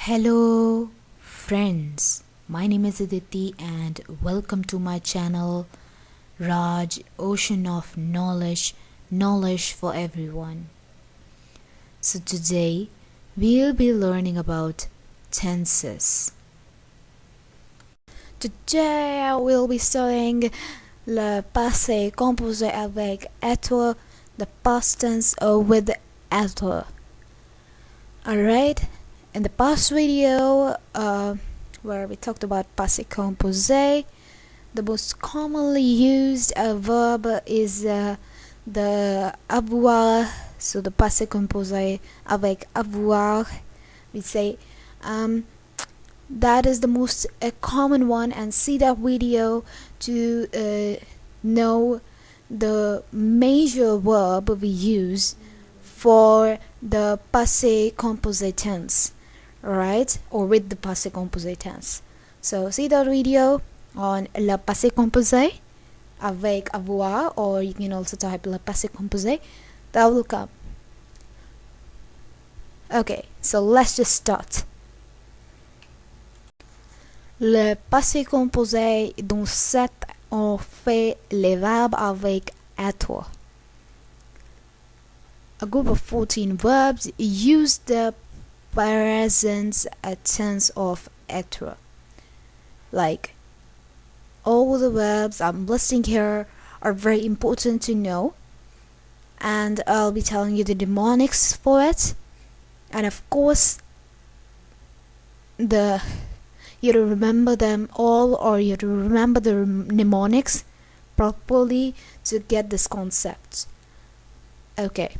Hello friends, my name is Aditi and welcome to my channel Raj Ocean of Knowledge for everyone. So today we'll be learning about tenses. Today we'll be studying le passé composé avec etre, the past tense with etre. Alright? In the past video, where we talked about passé composé, the most commonly used verb is the avoir. So the passé composé avec avoir, we say that is the most common one, and see that video to know the major verb we use for the passé composé tense. Right, or with the passé composé tense. So see that video on le passé composé avec avoir, or you can also type le passé composé. That will come. Okay, so let's just start. Le passé composé, dans cette on fait les verbes avec etre. A group of 14 verbs use the present tense of etre. Like, all the verbs I'm listing here are very important to know, and I'll be telling you the mnemonics for it, and of course you have to remember them all, or you have to remember the mnemonics properly to get this concept. Okay,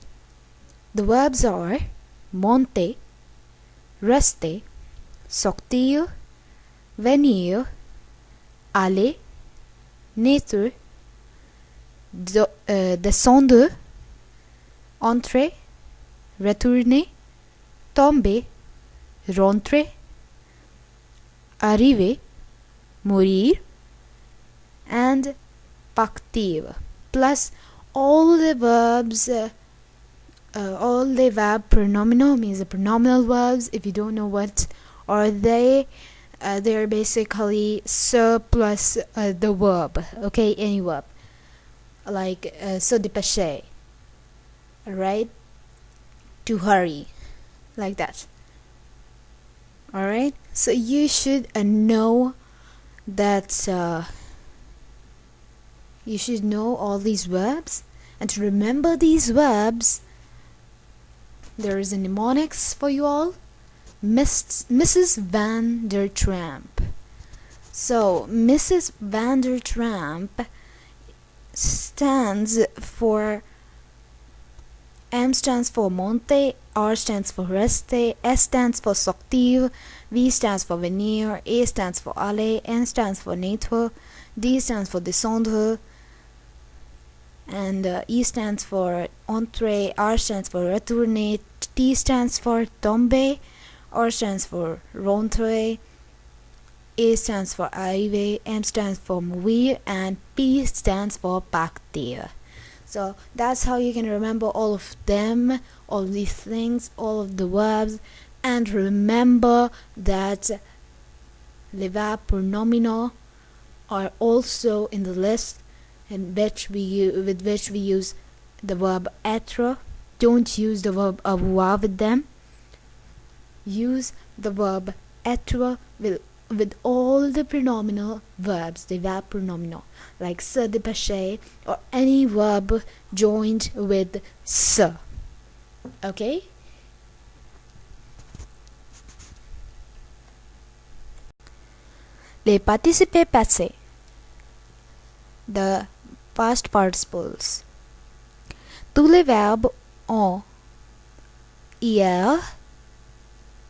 the verbs are monter, rester, sortir, venir, aller, naître, descendre, entrer, retourner, tomber, rentrer, arriver, mourir, and partir. Plus all the verbs, all the verb pronominal means the pronominal verbs. If you don't know what are they, they're basically se plus the verb. Okay, any verb, like se dépêcher, alright, to hurry, like that. Alright, so you should know that you should know all these verbs, and to remember these verbs, there is a mnemonics for you all. Mrs. Van der Tramp. So Mrs. Van der Tramp stands for, M stands for monter, R stands for rester, S stands for sortir, V stands for venir, A stands for aller, N stands for naître, D stands for descendre, and E stands for entrer, R stands for retourner, T stands for tomber, R stands for rentrer, A stands for arriver, M stands for mourir, and P stands for partir. So that's how you can remember all of them, all of these things, all of the verbs, and remember that les verbs pronominal are also in the list with which we use the verb etre. Don't use the verb avoir with them. Use the verb etre with all the pronominal verbs, the verb pronominal, like se dépêcher, or any verb joined with se. Okay? Les participes passés, the past participles. Tous les verbes en hier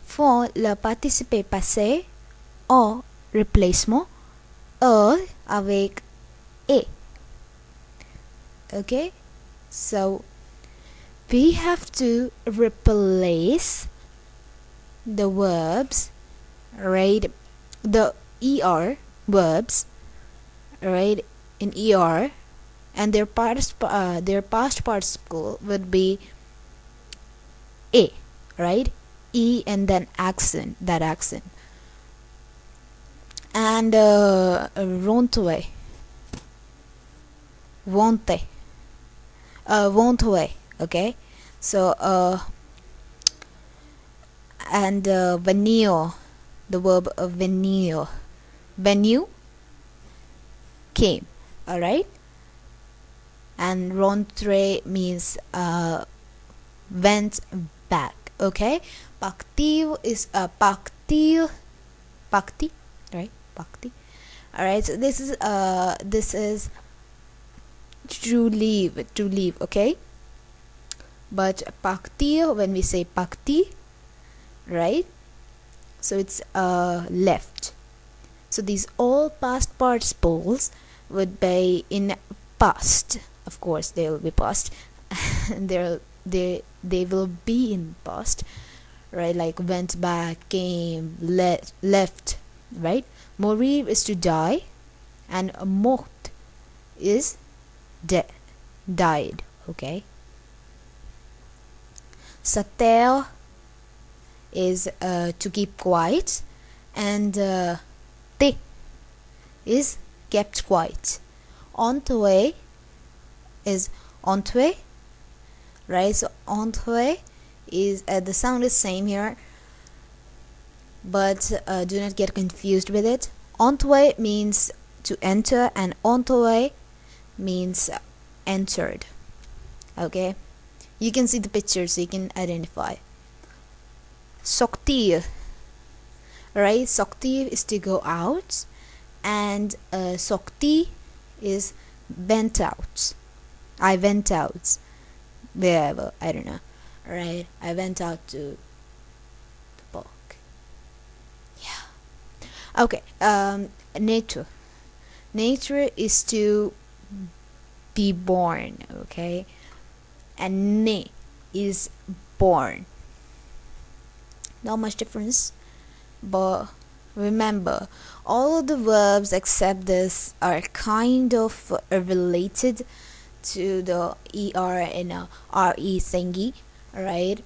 font le participé passé en replacement avec et. Okay, so we have to replace the verbs, right? The er verbs, right, in er, and their past participle would be a, right? E and then accent, that accent. And won't okay. So and venue, the verb venue, came, all right. And rentre means went back, okay. Partir is partir, right, parti. All right, so this is to leave, okay. But partir, when we say parti, right, so it's left. So these all past participles would be in past, of course they will be past. they will be in past, right, like went back, came, left, right. Mourir is to die, and mort is died, okay. Se taire is to keep quiet, and te is kept quiet. Entrer is entrer, right. So entrer is the sound is same here, but do not get confused with it. Entrer means to enter, and entrer means entered, okay. You can see the picture so you can identify. Sortir, right, sortir is to go out, and sorti is went out. I went out wherever, I don't know, right. I went out to the park, yeah, okay. Nature is to be born, okay. And ne is born. Not much difference, but remember, all of the verbs except this are kind of related to the er and re thingy, right.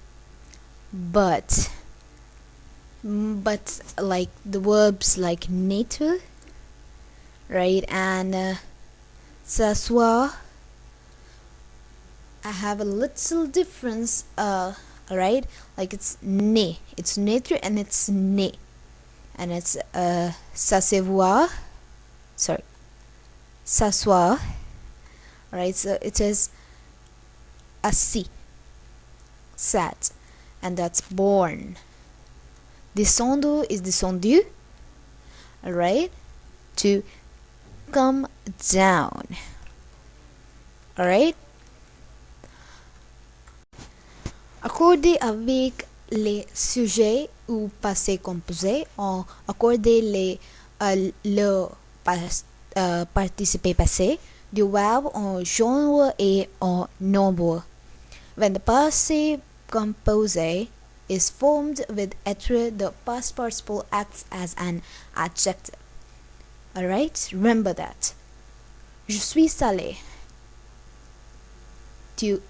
But like the verbs like nature, right, and s'asseoir, I have a little difference, right, like it's ne, it's nature, and it's ne, and it's s'asseoir, s'asseoir, right. So it is assis, sat, and that's born. Descendre is descendu, alright, to come down, alright. Accorder avec les sujets ou passés composés, on accorder le participé passé du verbe en genre et en nombre. When the passé composé is formed with etre, the past participle acts as an adjective. Alright, remember that. Je suis salé. Tu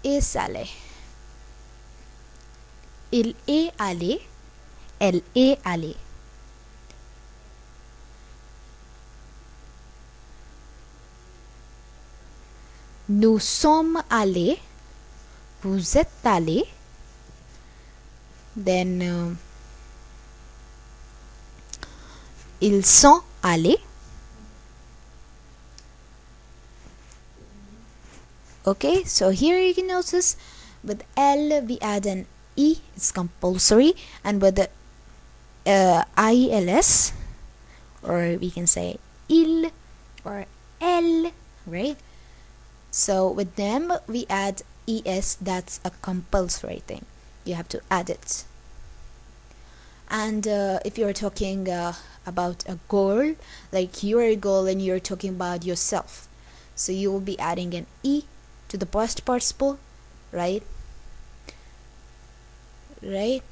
es salé. Il est allé. Elle est allée. Nous sommes allés. Vous êtes allés. Then ils sont allés. Okay, so here you can notice with L we add an E, it's compulsory, and with the ILS, or we can say il or L, right? So with them we add ES, that's a compulsory thing. You have to add it. And if you're talking about a goal, like your goal, and you're talking about yourself, so you will be adding an E to the past participle, right? Right?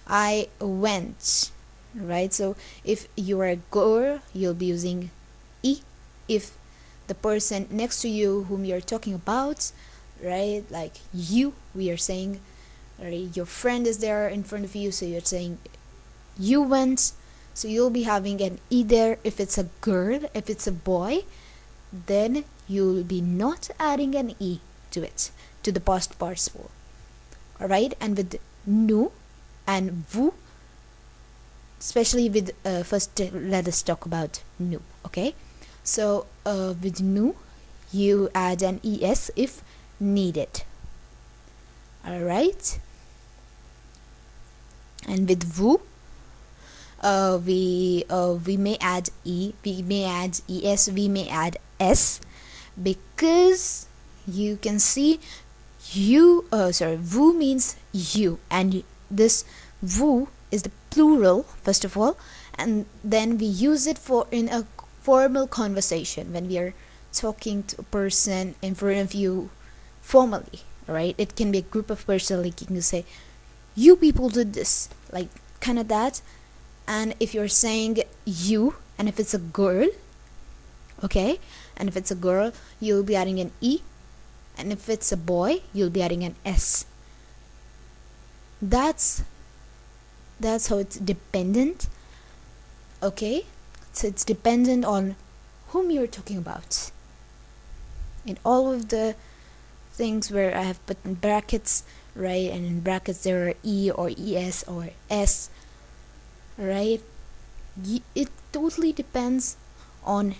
I went, right? So if you are a girl, you'll be using E. If the person next to you whom you're talking about, right? Like you, we are saying, right, your friend is there in front of you, so you're saying you went, so you'll be having an e there. If it's a girl, if it's a boy, then you'll be not adding an e to it, to the past participle. Alright, and with nous and vous, especially with first let us talk about nous. Okay, so with nous you add an es if needed. Alright, and with vous we may add e, we may add es, we may add s, because you can see you vous means you, and this vous is the plural first of all, and then we use it for in a formal conversation when we are talking to a person in front of you formally, right? It can be a group of person, like you can say you people did this, like kind of that. And if you're saying you, and if it's a girl, okay, and if it's a girl you'll be adding an e, and if it's a boy you'll be adding an s. That's how it's dependent. Okay, so it's dependent on whom you're talking about. In all of the things where I have put in brackets, right, and in brackets there are e or es or s, right, it totally depends on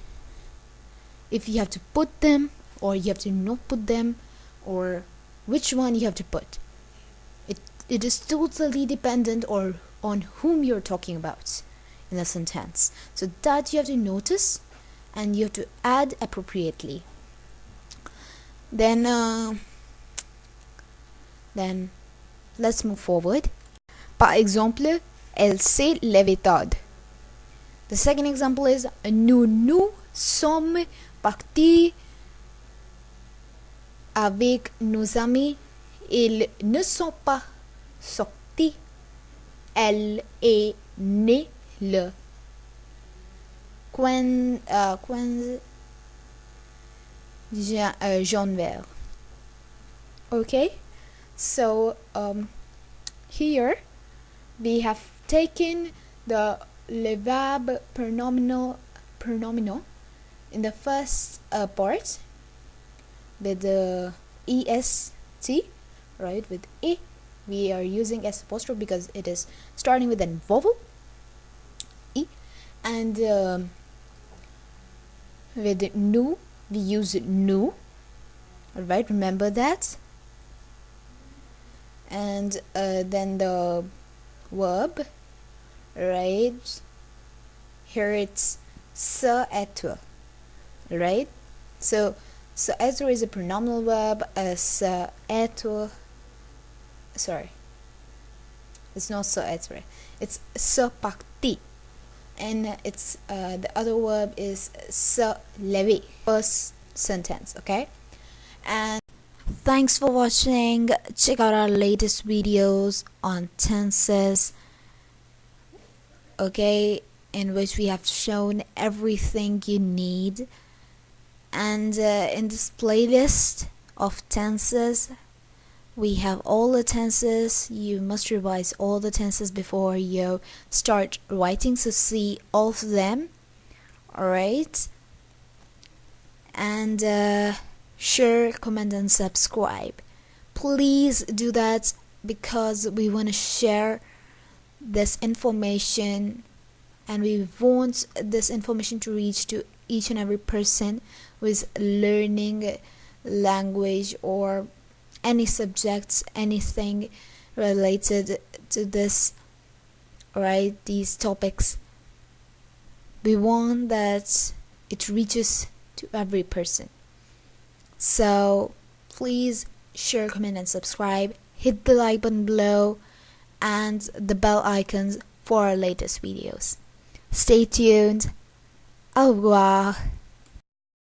if you have to put them or you have to not put them, or which one you have to put. It is totally dependent or on whom you're talking about in a sentence. So that you have to notice and you have to add appropriately. Then let's move forward. Par exemple, elle s'est levée tard. The second example is nous sommes partis avec nos amis. Ils ne sont pas sortis. Elle est née le 15 janvier. Okay, so here we have taken the le verb pronominal in the first part with the est, right, with e. We are using s apostrophe because it is starting with a vowel e, and with nous we use nous. Alright, remember that. And then the verb, right, here it's ce etre, right? So etre is a pronominal verb. Ce etre, sorry, it's not ce etre, it's ce parti, and it's the other verb is se lever, first sentence. Okay, and thanks for watching. Check out our latest videos on tenses, okay, in which we have shown everything you need. And in this playlist of tenses we have all the tenses. You must revise all the tenses before you start writing, so see all of them. Alright, and share, comment and subscribe. Please do that because we want to share this information and we want this information to reach to each and every person who is learning language or any subjects, anything related to this, right, these topics. We want that it reaches to every person. So please share, comment and subscribe. Hit the like button below and the bell icons for our latest videos. Stay tuned. Au revoir.